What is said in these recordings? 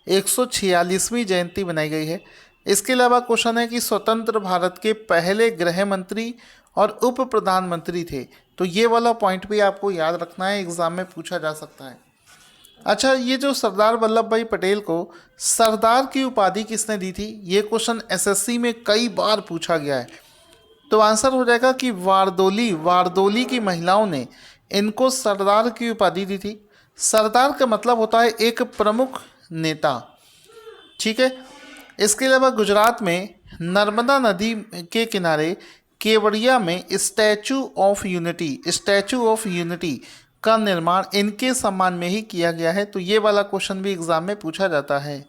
146वीं जयंती बनाई गई है। इसके अलावा क्वेश्चन है कि स्वतंत्र भारत के पहले गृह मंत्री और उप प्रधानमंत्री थे। तो ये वाला पॉइंट भी आपको याद रखना है, एग्जाम में पूछा जा सकता है। अच्छा, ये जो सरदार वल्लभ भाई पटेल को सरदार की उपाधि किसने दी थी, ये क्वेश्चन एसएससी में कई बार पूछा गया है। तो आंसर हो जाएगा कि वारदोली की महिलाओं ने इनको सरदार की उपाधि दी थी। सरदार का मतलब होता है एक प्रमुख नेता, ठीक है। इसके अलावा गुजरात में नर्मदा नदी के किनारे केवड़िया में स्टैचू ऑफ यूनिटी का निर्माण इनके सम्मान में ही किया गया है। तो ये वाला क्वेश्चन भी एग्जाम में पूछा जाता है।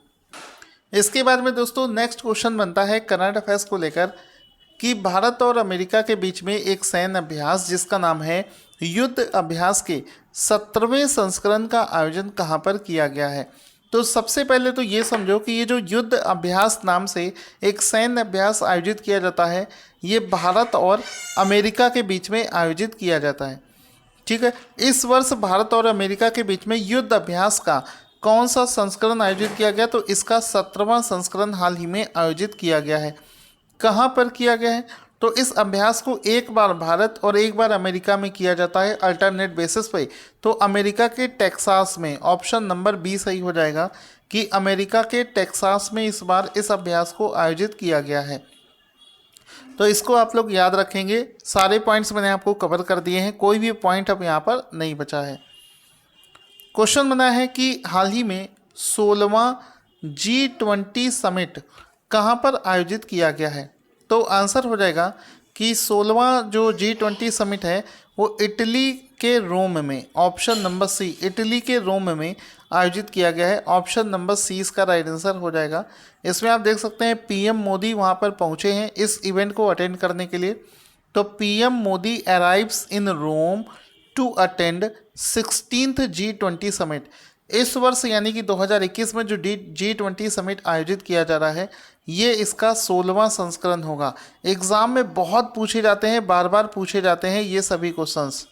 इसके बाद में दोस्तों नेक्स्ट क्वेश्चन बनता है करंट अफेयर्स को लेकर कि भारत और अमेरिका के बीच में एक सैन्य अभ्यास जिसका नाम है युद्ध अभ्यास के 17वें संस्करण का आयोजन कहाँ पर किया गया है। तो सबसे पहले तो ये समझो कि ये जो युद्ध अभ्यास नाम से एक सैन्य अभ्यास आयोजित किया जाता है, ये भारत और अमेरिका के बीच में आयोजित किया जाता है, ठीक है। इस वर्ष भारत और अमेरिका के बीच में युद्ध अभ्यास का कौन सा संस्करण आयोजित किया गया, तो इसका 17वां संस्करण हाल ही में आयोजित किया गया है। कहाँ पर किया गया है, तो इस अभ्यास को एक बार भारत और एक बार अमेरिका में किया जाता है अल्टरनेट बेसिस पे। तो अमेरिका के टेक्सास में, ऑप्शन नंबर बी सही हो जाएगा कि अमेरिका के टेक्सास में इस बार इस अभ्यास को आयोजित किया गया है। तो इसको आप लोग याद रखेंगे। सारे पॉइंट्स मैंने आपको कवर कर दिए हैं, कोई भी पॉइंट अब यहाँ पर नहीं बचा है। क्वेश्चन बना है कि हाल ही में 16वां G20 समिट कहाँ पर आयोजित किया गया है। तो आंसर हो जाएगा कि 16वां जो G20 समिट है वो इटली के रोम में, ऑप्शन नंबर सी, इटली के रोम में आयोजित किया गया है। ऑप्शन नंबर सी इसका राइट आंसर हो जाएगा। इसमें आप देख सकते हैं पीएम मोदी वहाँ पर पहुँचे हैं इस इवेंट को अटेंड करने के लिए। तो PM Modi arrives in Rome to attend 16th G20 summit. इस वर्ष यानी कि 2021 में जो G20 समिट आयोजित किया जा रहा है, ये इसका 16वां संस्करण होगा। एग्ज़ाम में बहुत पूछे जाते हैं, बार बार पूछे जाते हैं ये सभी क्वेश्चंस।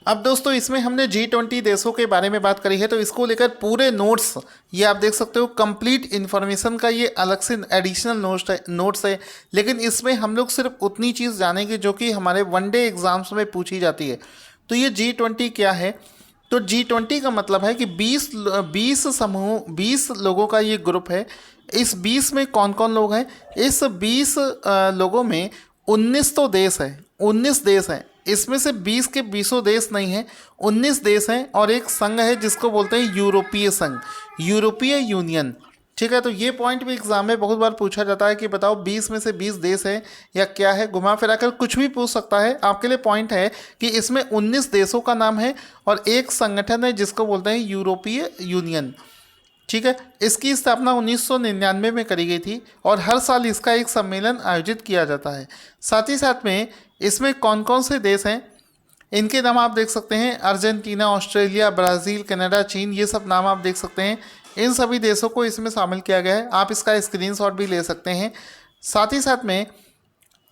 अब दोस्तों इसमें हमने G20 देशों के बारे में बात करी है, तो इसको लेकर पूरे नोट्स ये आप देख सकते हो, कंप्लीट इन्फॉर्मेशन का ये अलग से एडिशनल नोट्स है। लेकिन इसमें हम लोग सिर्फ उतनी चीज़ जानेंगे जो कि हमारे वनडे एग्जाम्स में पूछी जाती है। तो ये G20 क्या है, तो G20 का मतलब है कि 20 लोगों का ये ग्रुप है। इस 20 में कौन कौन लोग हैं, इस 20 लोगों में 19 तो देश है, 19 देश हैं। इसमें से 20 के 20 देश नहीं हैं, 19 देश हैं और एक संघ है जिसको बोलते हैं यूरोपीय संघ, यूरोपीय यूनियन, ठीक है। तो ये पॉइंट भी एग्जाम में बहुत बार पूछा जाता है कि बताओ 20 में से 20 देश है या क्या है, घुमा फिरा कर कुछ भी पूछ सकता है। आपके लिए पॉइंट है कि इसमें 19 देशों का नाम है और एक संगठन है जिसको बोलते हैं यूरोपीय यूनियन, ठीक है। इसकी स्थापना 1999 में करी गई थी और हर साल इसका एक सम्मेलन आयोजित किया जाता है। साथ ही साथ में इसमें कौन कौन से देश हैं, इनके नाम आप देख सकते हैं, अर्जेंटीना, ऑस्ट्रेलिया, ब्राज़ील, कनाडा, चीन, ये सब नाम आप देख सकते हैं। इन सभी देशों को इसमें शामिल किया गया है। आप इसका स्क्रीनशॉट भी ले सकते हैं। साथ ही साथ में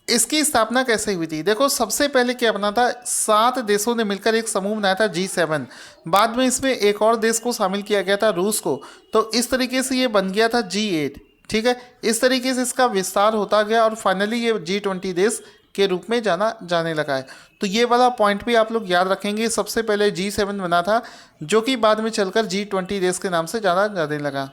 इसकी स्थापना कैसे हुई थी, देखो सबसे पहले क्या बना था, 7 देशों ने मिलकर एक समूह बनाया था G7। बाद में इसमें एक और देश को शामिल किया गया था, रूस को। तो इस तरीके से ये बन गया था G8, ठीक है। इस तरीके से इसका विस्तार होता गया और फाइनली ये G20 देश के रूप में जाने लगा है। तो ये वाला पॉइंट भी आप लोग याद रखेंगे। सबसे पहले G7 बना था जो कि बाद में चलकर G20 देश के नाम से जाने लगा।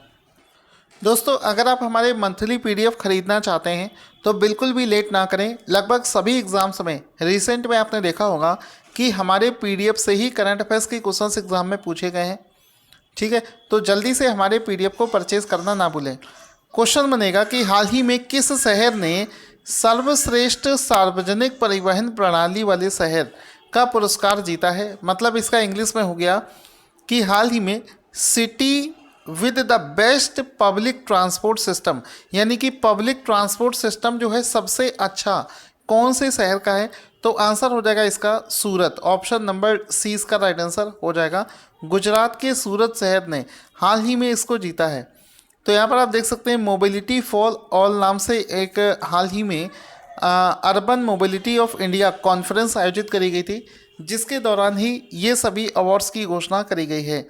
दोस्तों अगर आप हमारे मंथली PDF खरीदना चाहते हैं तो बिल्कुल भी लेट ना करें। लगभग सभी एग्जाम्स में रिसेंट में आपने देखा होगा कि हमारे PDF से ही करंट अफेयर्स के क्वेश्चंस एग्जाम में पूछे गए हैं, ठीक है। तो जल्दी से हमारे PDF को परचेज करना ना भूलें। क्वेश्चन बनेगा कि हाल ही में किस शहर ने सर्वश्रेष्ठ सार्वजनिक परिवहन प्रणाली वाले शहर का पुरस्कार जीता है। मतलब इसका इंग्लिश में हो गया कि हाल ही में city with the best public transport system, यानी कि पब्लिक ट्रांसपोर्ट सिस्टम जो है सबसे अच्छा कौन से शहर का है। तो आंसर हो जाएगा इसका सूरत, ऑप्शन नंबर सी इसका राइट आंसर हो जाएगा। गुजरात के सूरत शहर ने हाल ही में इसको जीता है। तो यहाँ पर आप देख सकते हैं मोबिलिटी फॉर ऑल नाम से एक हाल ही में urban mobility of India conference आयोजित करी गई थी, जिसके दौरान ही ये सभी अवार्ड्स की घोषणा करी गई है।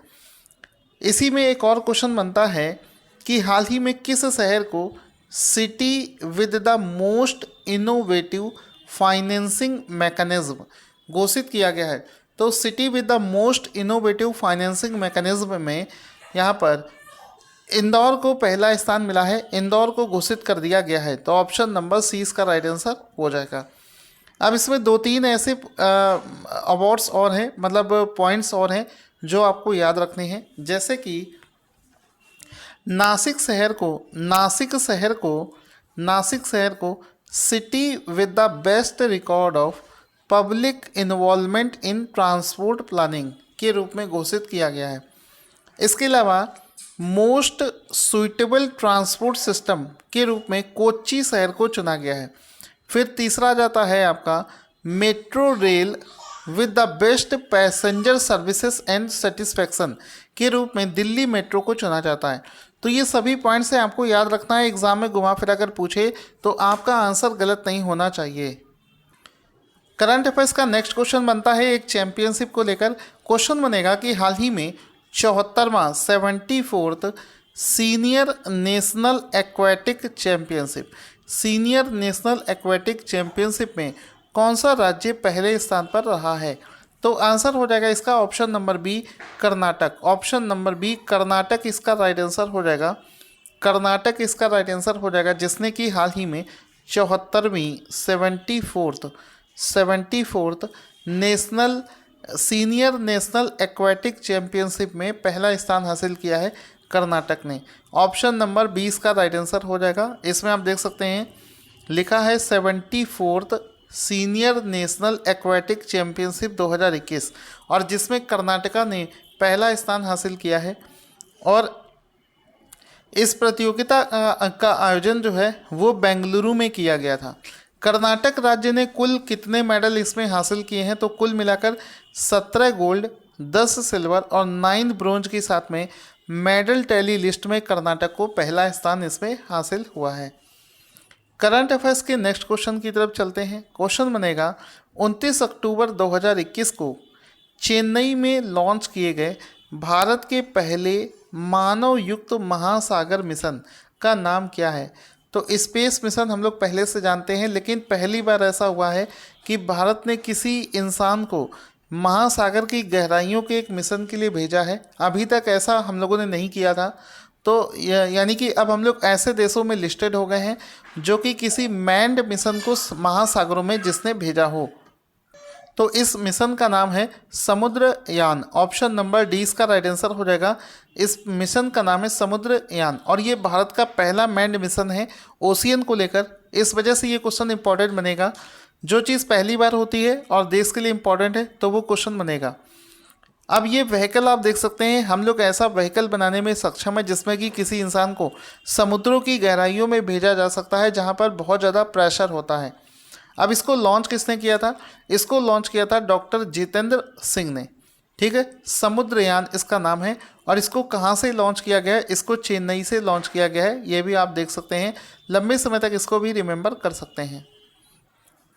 इसी में एक और क्वेश्चन बनता है कि हाल ही में किस शहर को city with the most innovative financing mechanism घोषित किया गया है। तो city with the most innovative financing mechanism में यहाँ पर इंदौर को पहला स्थान मिला है, इंदौर को घोषित कर दिया गया है। तो ऑप्शन नंबर सी इसका राइट आंसर हो जाएगा। अब इसमें दो तीन ऐसे अवार्ड्स और हैं, मतलब पॉइंट्स और हैं जो आपको याद रखने हैं, जैसे कि नासिक शहर को city with the best record of public involvement in transport planning के रूप में घोषित किया गया है। इसके अलावा मोस्ट सुइटेबल ट्रांसपोर्ट सिस्टम के रूप में कोच्चि शहर को चुना गया है। फिर तीसरा जाता है आपका metro rail with the best passenger services and satisfaction के रूप में दिल्ली मेट्रो को चुना जाता है। तो ये सभी पॉइंट्स हैं, आपको याद रखना है। एग्जाम में घुमा फिरा कर पूछे तो आपका आंसर गलत नहीं होना चाहिए। करंट अफेयर्स का नेक्स्ट क्वेश्चन बनता है एक चैंपियनशिप को लेकर। क्वेश्चन बनेगा कि हाल ही में 74वां 74th senior national aquatic championship में कौन सा राज्य पहले स्थान पर रहा है। तो आंसर हो जाएगा इसका option number B Karnataka. Option number B Karnataka इसका राइट आंसर हो जाएगा। कर्नाटक इसका राइट आंसर हो जाएगा, जिसने कि हाल ही में 74वीं 74th senior national aquatic championship में पहला स्थान हासिल किया है कर्नाटक ने। ऑप्शन नंबर 20 का राइट आंसर हो जाएगा। इसमें आप देख सकते हैं लिखा है 74th senior national aquatic championship 2021, और जिसमें कर्नाटका ने पहला स्थान हासिल किया है। और इस प्रतियोगिता का आयोजन जो है वो बेंगलुरु में किया गया था। कर्नाटक राज्य ने कुल कितने मेडल इसमें हासिल किए हैं, तो कुल मिलाकर 17 गोल्ड, 10 सिल्वर और 9 ब्रोंज के साथ में मेडल टैली लिस्ट में कर्नाटक को पहला स्थान इसमें हासिल हुआ है। करंट अफेयर्स के नेक्स्ट क्वेश्चन की तरफ चलते हैं। क्वेश्चन बनेगा 29 अक्टूबर 2021 को चेन्नई में लॉन्च किए गए भारत के पहले मानव युक्त महासागर मिशन का नाम क्या है। तो स्पेस मिशन हम लोग पहले से जानते हैं, लेकिन पहली बार ऐसा हुआ है कि भारत ने किसी इंसान को महासागर की गहराइयों के एक मिशन के लिए भेजा है। अभी तक ऐसा हम लोगों ने नहीं किया था। तो यानी कि अब हम लोग ऐसे देशों में लिस्टेड हो गए हैं जो कि किसी मैन्ड मिशन को महासागरों में जिसने भेजा हो। तो इस मिशन का नाम है समुद्रयान। ऑप्शन नंबर डी इसका राइट आंसर हो जाएगा। इस मिशन का नाम है समुद्रयान, और ये भारत का पहला मैन्ड मिशन है ओशियन को लेकर। इस वजह से ये क्वेश्चन इंपॉर्टेंट बनेगा। जो चीज़ पहली बार होती है और देश के लिए इंपॉर्टेंट है तो वो क्वेश्चन बनेगा। अब ये व्हीकल आप देख सकते हैं, हम लोग ऐसा व्हीकल बनाने में सक्षम है जिसमें कि किसी इंसान को समुद्रों की गहराइयों में भेजा जा सकता है जहाँ पर बहुत ज़्यादा प्रेशर होता है। अब इसको लॉन्च किसने किया था? इसको लॉन्च किया था डॉक्टर जितेंद्र सिंह ने। ठीक है, समुद्रयान इसका नाम है। और इसको कहाँ से लॉन्च किया गया है? इसको चेन्नई से लॉन्च किया गया है। ये भी आप देख सकते हैं, लंबे समय तक इसको भी रिमेंबर कर सकते हैं।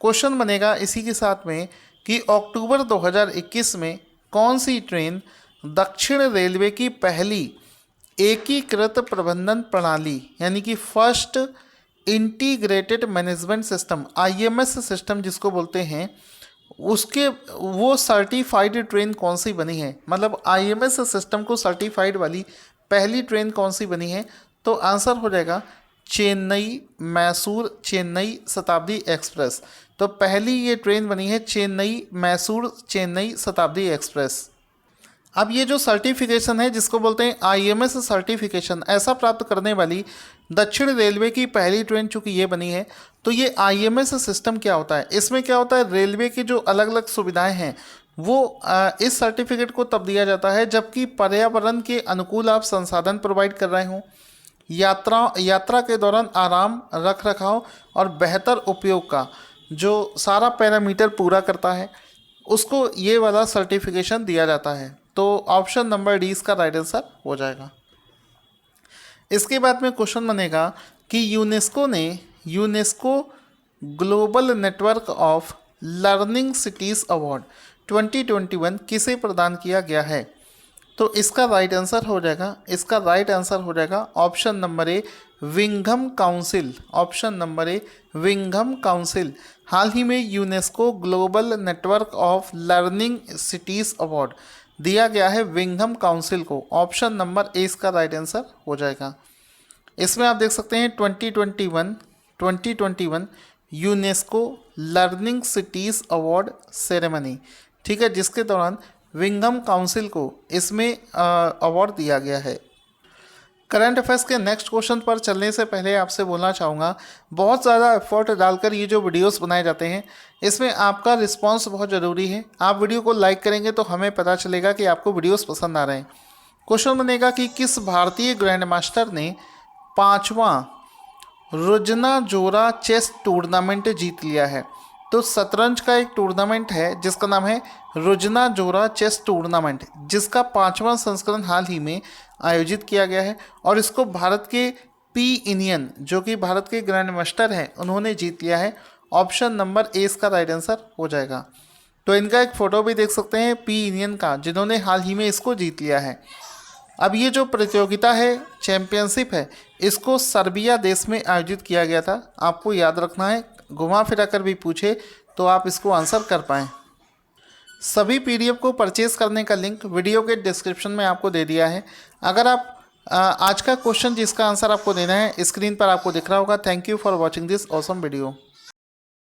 क्वेश्चन बनेगा इसी के साथ में कि अक्टूबर 2021 में कौन सी ट्रेन दक्षिण रेलवे की पहली एकीकृत प्रबंधन प्रणाली यानी कि first integrated management system IMS system जिसको बोलते हैं, उसके वो सर्टिफाइड ट्रेन कौन सी बनी है? मतलब IMS सिस्टम को सर्टिफाइड वाली पहली ट्रेन कौन सी बनी है? तो आंसर हो जाएगा चेन्नई मैसूर चेन्नई शताब्दी एक्सप्रेस। तो पहली ये ट्रेन बनी है चेन्नई मैसूर चेन्नई शताब्दी एक्सप्रेस। अब ये जो सर्टिफिकेशन है जिसको बोलते हैं IMS सर्टिफिकेशन, ऐसा प्राप्त करने वाली दक्षिण रेलवे की पहली ट्रेन चूँकि ये बनी है, तो ये IMS सिस्टम क्या होता है? इसमें क्या होता है, रेलवे की जो अलग अलग सुविधाएं हैं वो इस सर्टिफिकेट को तब दिया जाता है जबकि पर्यावरण के अनुकूल आप संसाधन प्रोवाइड कर रहे हों, यात्रा के दौरान आराम, रख रखाव और बेहतर उपयोग का जो सारा पैरामीटर पूरा करता है उसको ये वाला सर्टिफिकेशन दिया जाता है। तो ऑप्शन नंबर डी इसका राइट आंसर हो जाएगा। इसके बाद में क्वेश्चन बनेगा कि UNESCO global network of learning cities award 2021 किसे प्रदान किया गया है? तो तो इसका राइट आंसर हो जाएगा option number A Wyndham council. Option number A Wyndham council. हाल ही में UNESCO global network of learning cities award दिया गया है विंघम काउंसिल को। ऑप्शन नंबर ए इसका राइट आंसर हो जाएगा। इसमें आप देख सकते हैं 2021 UNESCO learning cities award ceremony, ठीक है, जिसके दौरान विंघम काउंसिल को इसमें अवार्ड दिया गया है। करंट अफेयर्स के नेक्स्ट क्वेश्चन पर चलने से पहले आपसे बोलना चाहूँगा, बहुत ज़्यादा एफर्ट डालकर ये जो वीडियोस बनाए जाते हैं इसमें आपका रिस्पांस बहुत ज़रूरी है। आप वीडियो को लाइक करेंगे तो हमें पता चलेगा कि आपको वीडियोस पसंद आ रहे हैं। क्वेश्चन बनेगा कि किस भारतीय ग्रैंड मास्टर ने 5वां रुजना जोरा चेस टूर्नामेंट जीत लिया है? तो शतरंज का एक टूर्नामेंट है जिसका नाम है रुजना जोरा चेस टूर्नामेंट, जिसका 5वां संस्करण हाल ही में आयोजित किया गया है और इसको भारत के पी इनियन, जो कि भारत के ग्रैंड मास्टर हैं, उन्होंने जीत लिया है। ऑप्शन नंबर ए इसका राइट आंसर हो जाएगा। तो इनका एक फ़ोटो भी देख सकते हैं पी इनियन का, जिन्होंने हाल ही में इसको जीत लिया है। अब ये जो प्रतियोगिता है, चैंपियनशिप है, इसको सर्बिया देश में आयोजित किया गया था। आपको याद रखना है, घुमा फिरा कर भी पूछे तो आप इसको आंसर कर पाएँ। सभी पीडीएफ को परचेज़ करने का लिंक वीडियो के डिस्क्रिप्शन में आपको दे दिया है। अगर आप आज का क्वेश्चन जिसका आंसर आपको देना है स्क्रीन पर आपको दिख रहा होगा। Thank you for watching this awesome video.